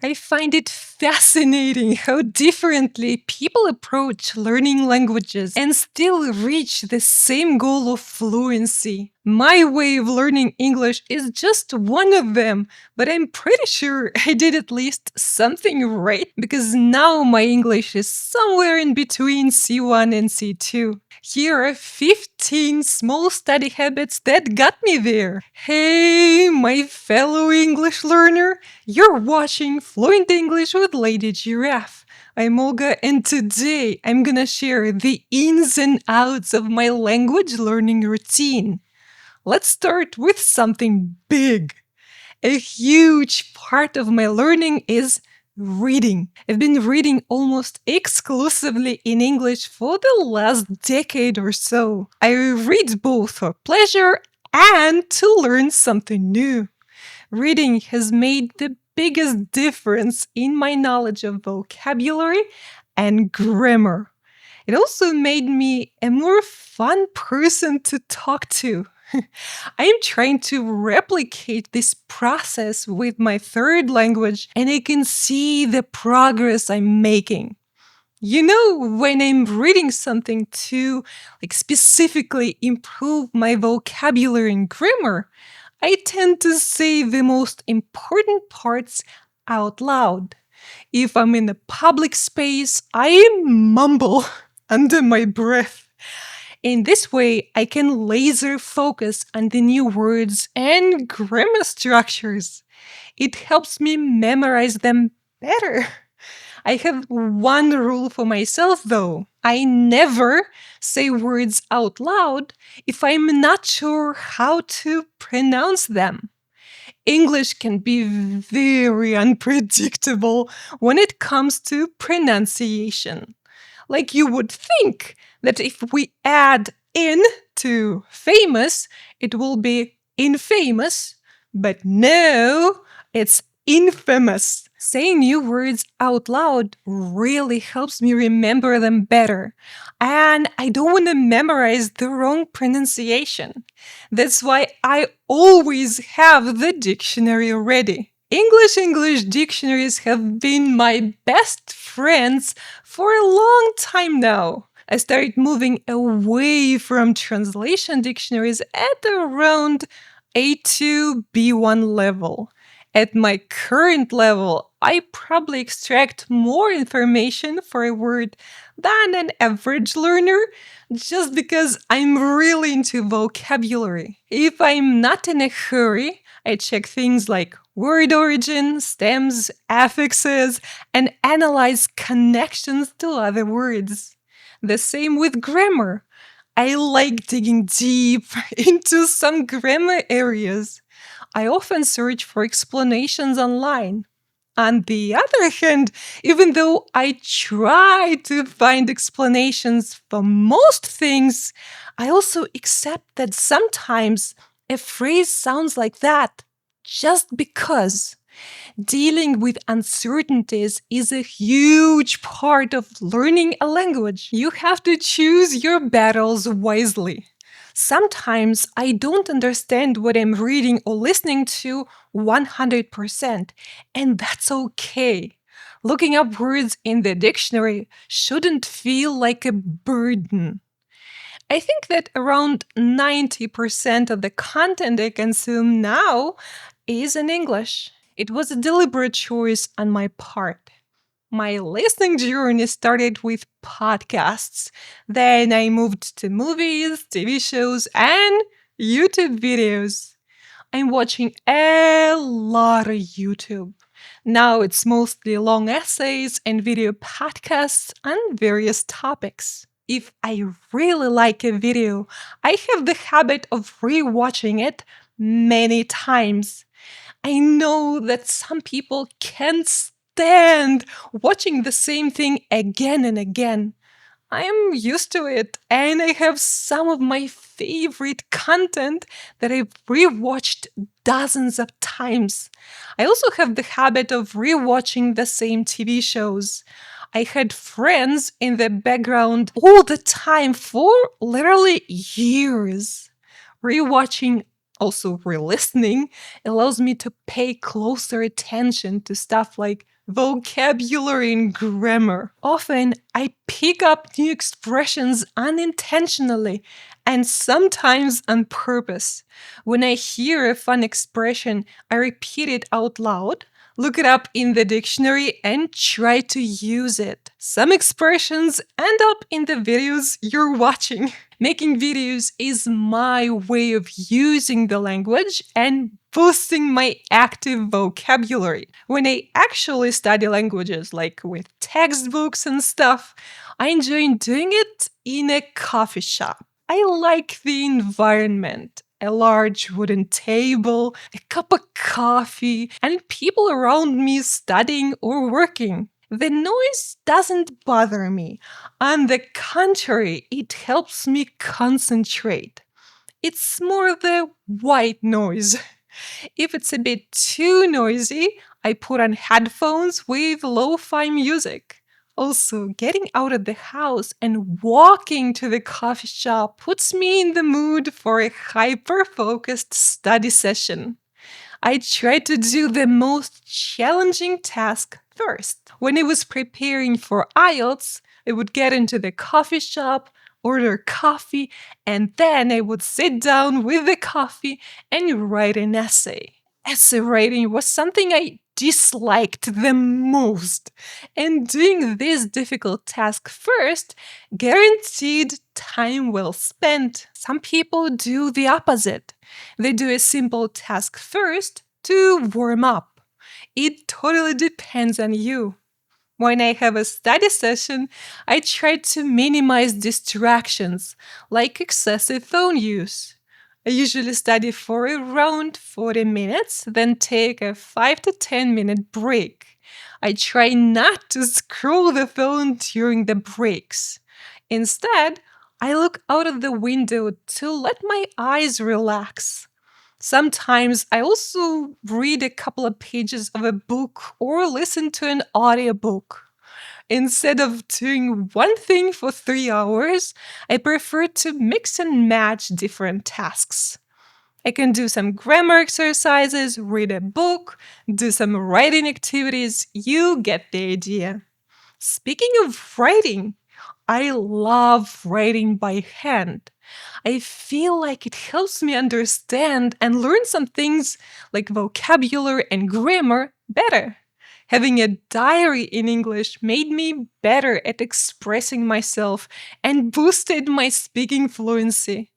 I find it fascinating how differently people approach learning languages and still reach the same goal of fluency. My way of learning English is just one of them, but I'm pretty sure I did at least something right because now my English is somewhere in between C1 and C2. Here are 15 small study habits that got me there. Hey, my fellow English learner, you're watching Fluent English with Lady Giraffe. I'm Olga, and today I'm gonna share the ins and outs of my language learning routine. Let's start with something big. A huge part of my learning is reading. I've been reading almost exclusively in English for the last decade or so. I read both for pleasure and to learn something new. Reading has made the biggest difference in my knowledge of vocabulary and grammar. It also made me a more fun person to talk to. I am trying to replicate this process with my third language, and I can see the progress I'm making. You know, when I'm reading something to specifically improve my vocabulary and grammar, I tend to say the most important parts out loud. If I'm in a public space, I mumble under my breath. In this way, I can laser focus on the new words and grammar structures. It helps me memorize them better. I have one rule for myself though. I never say words out loud if I'm not sure how to pronounce them. English can be very unpredictable when it comes to pronunciation. Like you would think that if we add in to famous, it will be infamous, but no, it's infamous. Saying new words out loud really helps me remember them better. And I don't want to memorize the wrong pronunciation. That's why I always have the dictionary ready. English dictionaries have been my best friends for a long time now. I started moving away from translation dictionaries at around A2 B1 level. At my current level, I probably extract more information for a word than an average learner just because I'm really into vocabulary. If I'm not in a hurry, I check things like word origin, stems, affixes, and analyze connections to other words. The same with grammar. I like digging deep into some grammar areas. I often search for explanations online. On the other hand, even though I try to find explanations for most things, I also accept that sometimes a phrase sounds like that just because. Dealing with uncertainties is a huge part of learning a language. You have to choose your battles wisely. Sometimes I don't understand what I'm reading or listening to 100%, and that's okay. Looking up words in the dictionary shouldn't feel like a burden. I think that around 90% of the content I consume now is in English. It was a deliberate choice on my part. My listening journey started with podcasts. Then I moved to movies, TV shows, and YouTube videos. I'm watching a lot of YouTube. Now it's mostly long essays and video podcasts on various topics. If I really like a video, I have the habit of rewatching it many times. I know that some people can't stand watching the same thing again and again. I am used to it, and I have some of my favorite content that I've rewatched dozens of times. I also have the habit of rewatching the same TV shows. I had friends in the background all the time for literally years. Rewatching Also, re-listening allows me to pay closer attention to stuff like vocabulary and grammar. Often, I pick up new expressions unintentionally and sometimes on purpose. When I hear a fun expression, I repeat it out loud, look it up in the dictionary, and try to use it. Some expressions end up in the videos you're watching. Making videos is my way of using the language and boosting my active vocabulary. When I actually study languages, like with textbooks and stuff, I enjoy doing it in a coffee shop. I like the environment. A large wooden table, a cup of coffee, and people around me studying or working. The noise doesn't bother me. On the contrary, it helps me concentrate. It's more the white noise. If it's a bit too noisy, I put on headphones with lo-fi music. Also, getting out of the house and walking to the coffee shop puts me in the mood for a hyper-focused study session. I tried to do the most challenging task first. When I was preparing for IELTS, I would get into the coffee shop, order coffee, and then I would sit down with the coffee and write an essay. Essay writing was something I disliked the most, and doing this difficult task first guaranteed time well spent. Some people do the opposite. They do a simple task first to warm up. It totally depends on you. When I have a study session, I try to minimize distractions, like excessive phone use. I usually study for around 40 minutes, then take a 5 to 10-minute break. I try not to scroll the phone during the breaks. Instead, I look out of the window to let my eyes relax. Sometimes I also read a couple of pages of a book or listen to an audiobook. Instead of doing one thing for 3 hours, I prefer to mix and match different tasks. I can do some grammar exercises, read a book, do some writing activities. You get the idea. Speaking of writing, I love writing by hand. I feel like it helps me understand and learn some things like vocabulary and grammar better. Having a diary in English made me better at expressing myself and boosted my speaking fluency.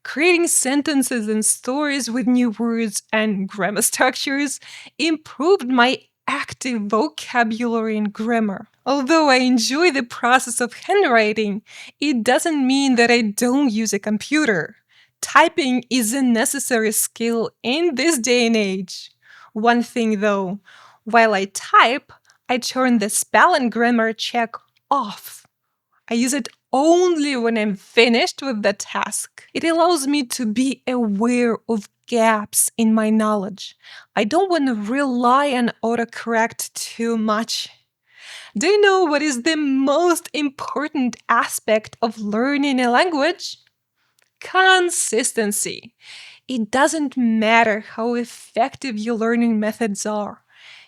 Creating sentences and stories with new words and grammar structures improved my active vocabulary and grammar. Although I enjoy the process of handwriting, it doesn't mean that I don't use a computer. Typing is a necessary skill in this day and age. One thing though, while I type, I turn the spell and grammar check off. I use it only when I'm finished with the task. It allows me to be aware of gaps in my knowledge. I don't want to rely on autocorrect too much. Do you know what is the most important aspect of learning a language? Consistency. It doesn't matter how effective your learning methods are.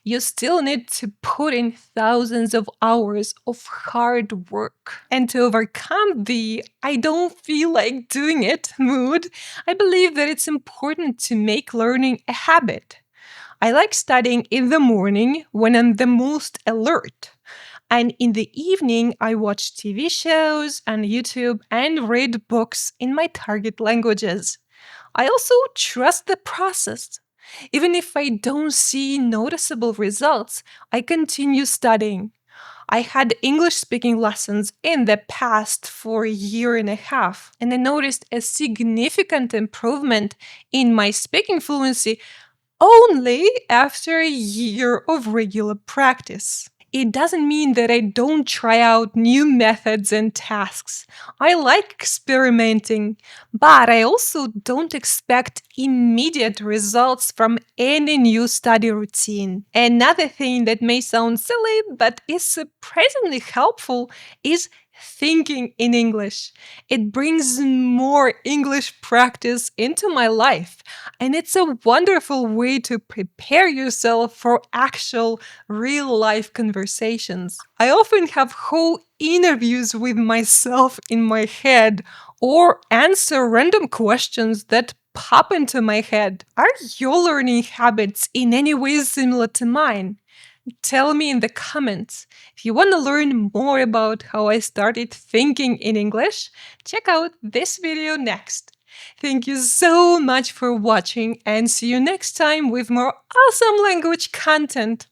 You still need to put in thousands of hours of hard work. And to overcome the I don't feel like doing it mood, I believe that it's important to make learning a habit. I like studying in the morning when I'm the most alert. And in the evening, I watch TV shows on YouTube and read books in my target languages. I also trust the process. Even if I don't see noticeable results, I continue studying. I had English speaking lessons in the past for a year and a half, and I noticed a significant improvement in my speaking fluency only after a year of regular practice. It doesn't mean that I don't try out new methods and tasks. I like experimenting, but I also don't expect immediate results from any new study routine. Another thing that may sound silly but is surprisingly helpful is thinking in English. It brings more English practice into my life, and it's a wonderful way to prepare yourself for actual real life conversations. I often have whole interviews with myself in my head or answer random questions that pop into my head. Are your learning habits in any way similar to mine? Tell me in the comments. If you want to learn more about how I started thinking in English, check out this video next. Thank you so much for watching and see you next time with more awesome language content.